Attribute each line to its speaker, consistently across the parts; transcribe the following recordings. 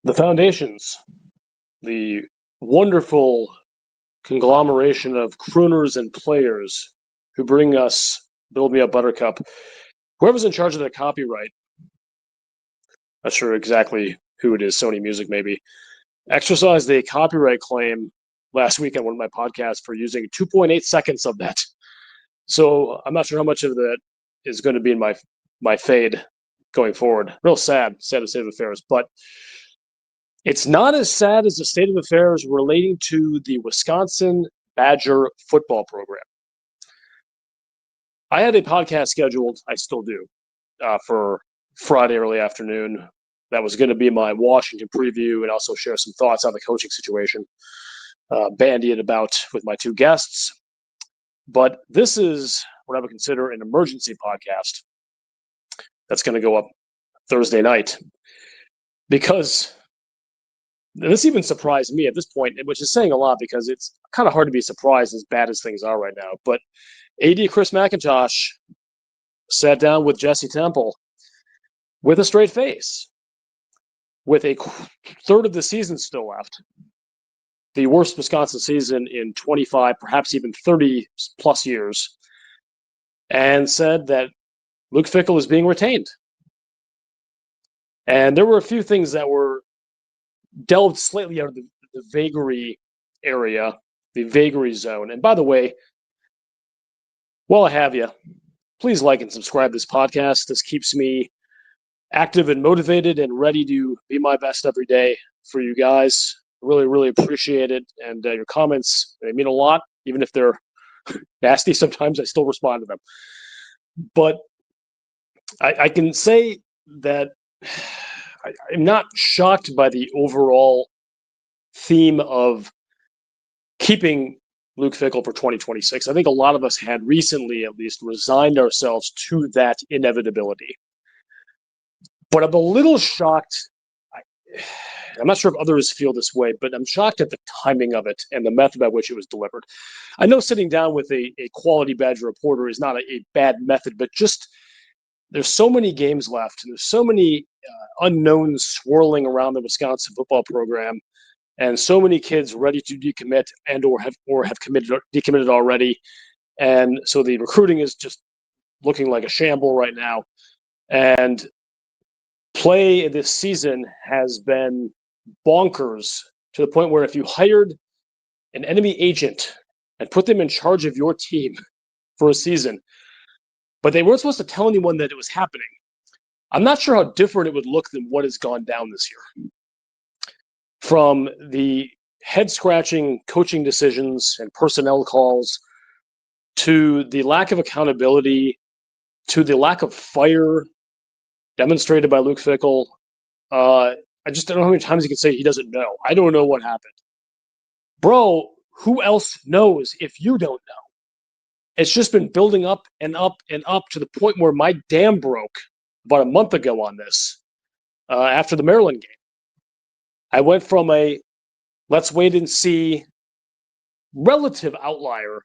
Speaker 1: The Foundations, the wonderful conglomeration of crooners and players who bring us Build Me Up Buttercup. Whoever's in charge of the copyright, not sure exactly who it is, Sony Music maybe, exercised a copyright claim last week on one of my podcasts for using 2.8 seconds of that. So I'm not sure how much of that is going to be in my fade going forward. Real sad state of affairs, but it's not as sad as the state of affairs relating to the Wisconsin Badger football program. I had a podcast scheduled, I still do, for Friday early afternoon. That was going to be my Washington preview and also share some thoughts on the coaching situation, bandy it about with my two guests. But this is what I would consider an emergency podcast that's going to go up Thursday night, because this even surprised me at this point, which is saying a lot because it's kind of hard to be surprised as bad as things are right now. But AD Chris McIntosh sat down with Jesse Temple with a straight face, with a third of the season still left, the worst Wisconsin season in 25, perhaps even 30 plus years, and said that Luke Fickell is being retained. And there were a few things that were delved slightly out of the vagary area, the vagary zone. And by the way, while I have you, please like and subscribe to this podcast. This keeps me active and motivated and ready to be my best every day for you guys. Really, really appreciate it. And your comments, they mean a lot, even if they're nasty sometimes. I still respond to them. But I can say that I'm not shocked by the overall theme of keeping Luke Fickell for 2026. I think a lot of us had recently, at least, resigned ourselves to that inevitability. But I'm a little shocked. I'm not sure if others feel this way, but I'm shocked at the timing of it and the method by which it was delivered. I know sitting down with a quality Badger reporter is not a bad method, but just there's so many games left. And there's so many unknowns swirling around the Wisconsin football program, and so many kids ready to decommit and or have decommitted already. And so the recruiting is just looking like a shamble right now. And play this season has been bonkers to the point where if you hired an enemy agent and put them in charge of your team for a season, but they weren't supposed to tell anyone that it was happening, I'm not sure how different it would look than what has gone down this year. From the head-scratching coaching decisions and personnel calls, to the lack of accountability, to the lack of fire demonstrated by Luke Fickell. I just don't know how many times he can say he doesn't know. I don't know what happened. Bro, who else knows if you don't know? It's just been building up and up and up to the point where my dam broke about a month ago on this, after the Maryland game. I went from a let's wait and see relative outlier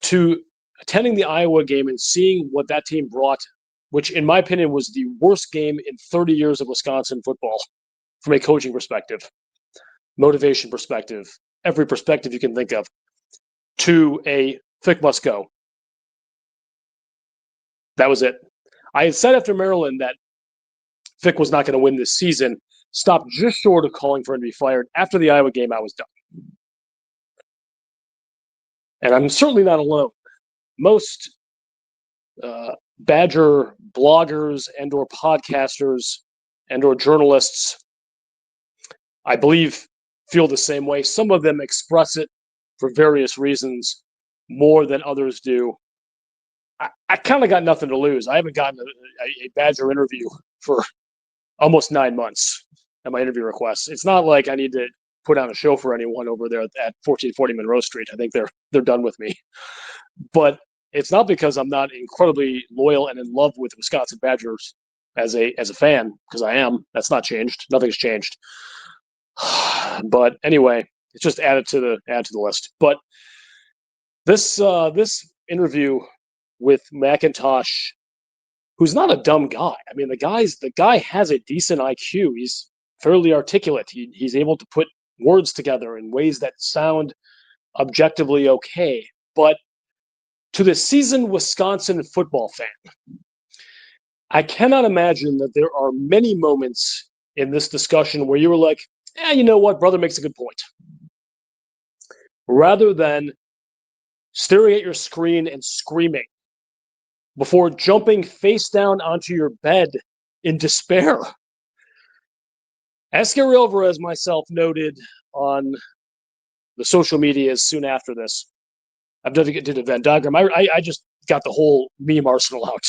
Speaker 1: to attending the Iowa game and seeing what that team brought, which in my opinion was the worst game in 30 years of Wisconsin football from a coaching perspective, motivation perspective, every perspective you can think of, to a Fick must go. That was it. I had said after Maryland that Fick was not going to win this season, stopped just short of calling for him to be fired. After the Iowa game, I was done. And I'm certainly not alone. Most Badger bloggers and or podcasters and or journalists, I believe, feel the same way. Some of them express it for various reasons more than others do. I kind of got nothing to lose. I haven't gotten a Badger interview for almost 9 months at my interview requests. It's not like I need to put on a show for anyone over there at 1440 Monroe Street. I think they're done with me. But it's not because I'm not incredibly loyal and in love with the Wisconsin Badgers as a fan, because I am. That's not changed. Nothing's changed. But anyway, it's just added to the list. But this interview with McIntosh, who's not a dumb guy. I mean, the guy has a decent IQ. He's fairly articulate. He's able to put words together in ways that sound objectively okay. But to the seasoned Wisconsin football fan, I cannot imagine that there are many moments in this discussion where you were like, you know what, brother makes a good point. Rather than staring at your screen and screaming before jumping face down onto your bed in despair. As Gary Alvarez myself noted on the social medias soon after this, I've did a Venn diagram. I just got the whole meme arsenal out,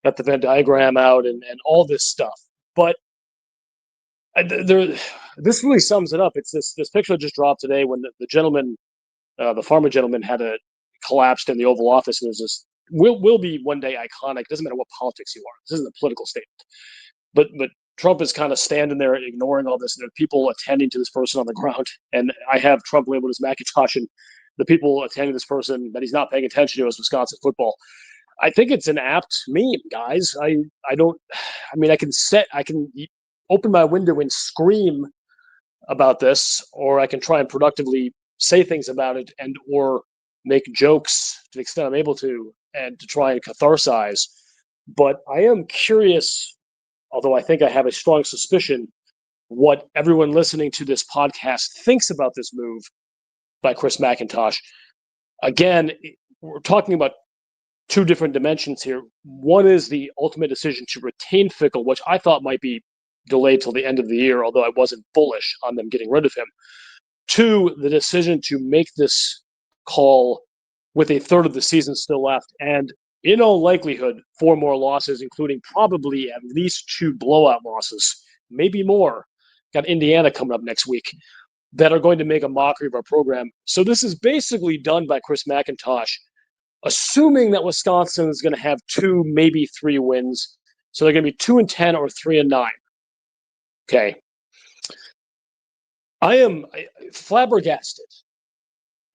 Speaker 1: got the Venn diagram out and all this stuff. But this really sums it up. It's this picture just dropped today when the gentleman, the farmer gentleman, had collapsed in the Oval Office, and there's this will be one day iconic. Doesn't matter what politics you are. This isn't a political statement, but Trump is kind of standing there ignoring all this, and there are people attending to this person on the ground. And I have Trump labeled as Macintosh, and the people attending this person that he's not paying attention to is Wisconsin football. I think it's an apt meme, guys. I mean, I can open my window and scream about this, or I can try and productively say things about it and or make jokes to the extent I'm able to, and to try and catharsize. But I am curious, although I think I have a strong suspicion, what everyone listening to this podcast thinks about this move by Chris McIntosh. Again, we're talking about two different dimensions here. One is the ultimate decision to retain Fickell, which I thought might be delayed till the end of the year, although I wasn't bullish on them getting rid of him. Two, the decision to make this call with a third of the season still left, and in all likelihood, 4 more losses, including probably at least 2 blowout losses, maybe more. Got Indiana coming up next week, that are going to make a mockery of our program. So this is basically done by Chris McIntosh, assuming that Wisconsin is going to have 2, maybe 3 wins. So they're going to be 2-10 or 3-9. Okay. I am flabbergasted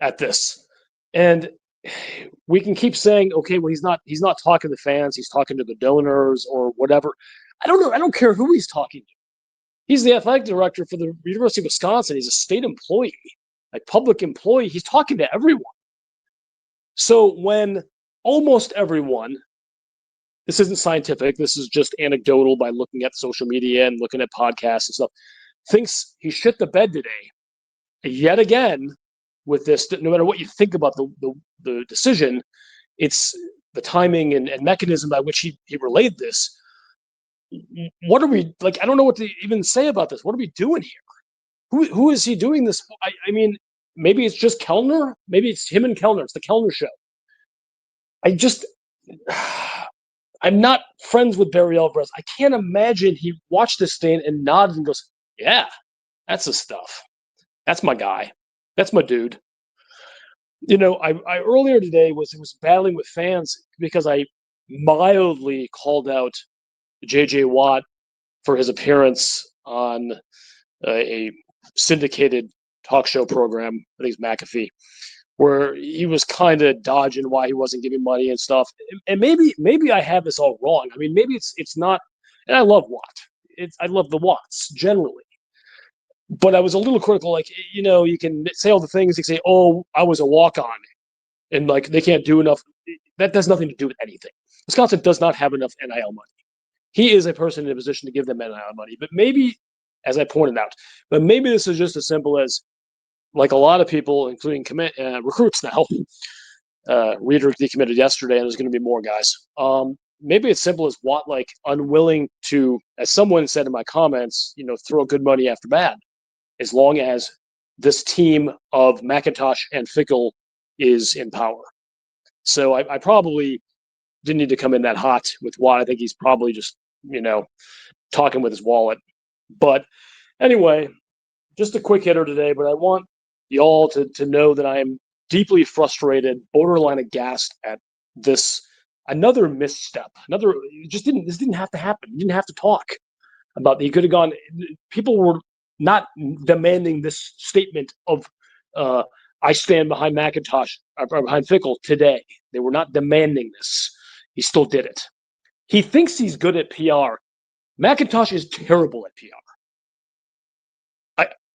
Speaker 1: at this. And we can keep saying, okay, well, he's not talking to the fans, he's talking to the donors or whatever. I don't know. I don't care who he's talking to. He's the athletic director for the University of Wisconsin. He's a state employee, a public employee. He's talking to everyone. So when almost everyone, this isn't scientific, this is just anecdotal by looking at social media and looking at podcasts and stuff, thinks he shit the bed today, yet again, with this, no matter what you think about the decision, it's the timing and mechanism by which he relayed this. What are we, like, I don't know what to even say about this. What are we doing here? Who is he doing this for? I mean, maybe it's just Kellner. Maybe it's him and Kellner. It's the Kellner show. I'm not friends with Barry Alvarez. I can't imagine he watched this thing and nodded and goes, yeah, that's the stuff. That's my guy. That's my dude. You know, I earlier today was battling with fans because I mildly called out J.J. Watt for his appearance on a syndicated talk show program, I think it's McAfee, where he was kind of dodging why he wasn't giving money and stuff. And maybe I have this all wrong. I mean, maybe it's not. And I love Watt. I love the Watts generally. But I was a little critical, like, you know, you can say all the things, you can say, oh, I was a walk-on, and, like, they can't do enough. That has nothing to do with anything. Wisconsin does not have enough NIL money. He is a person in a position to give them NIL money. But maybe, as I pointed out, but maybe this is just as simple as, like a lot of people, including recruits now, Reader decommitted yesterday, and there's going to be more guys. Maybe it's simple as Watt, like, unwilling to, as someone said in my comments, you know, throw good money after bad, as long as this team of McIntosh and Fickell is in power. So I probably didn't need to come in that hot with Watt. I think he's probably just, you know, talking with his wallet. But anyway, just a quick hitter today, but I want y'all to know that I am deeply frustrated, borderline aghast at this. Another misstep. This didn't have to happen. You didn't have to talk about that. You could have gone. People were not demanding this statement of I stand behind McIntosh or behind Fickell today. They were not demanding this. He still did it. He thinks he's good at PR. McIntosh is terrible at PR.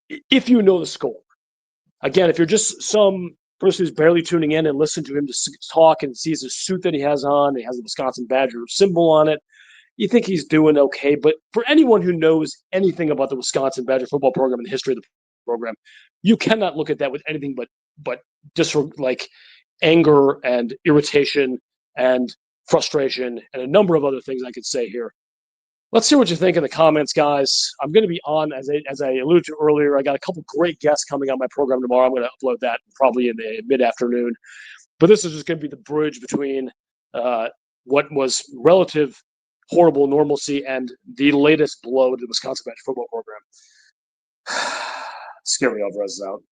Speaker 1: if you know the score. Again, if you're just some person who's barely tuning in and listen to him just talk and sees the suit that he has on, he has the Wisconsin Badger symbol on it, you think he's doing okay. But for anyone who knows anything about the Wisconsin Badger football program and the history of the program, you cannot look at that with anything but just like anger and irritation and frustration and a number of other things I could say here. Let's see what you think in the comments, guys. I'm going to be on, as I alluded to earlier, I got a couple great guests coming on my program tomorrow. I'm going to upload that probably in the mid-afternoon. But this is just going to be the bridge between what was relative horrible normalcy and the latest blow to the Wisconsin Badger football program. Scary Alvarez is out.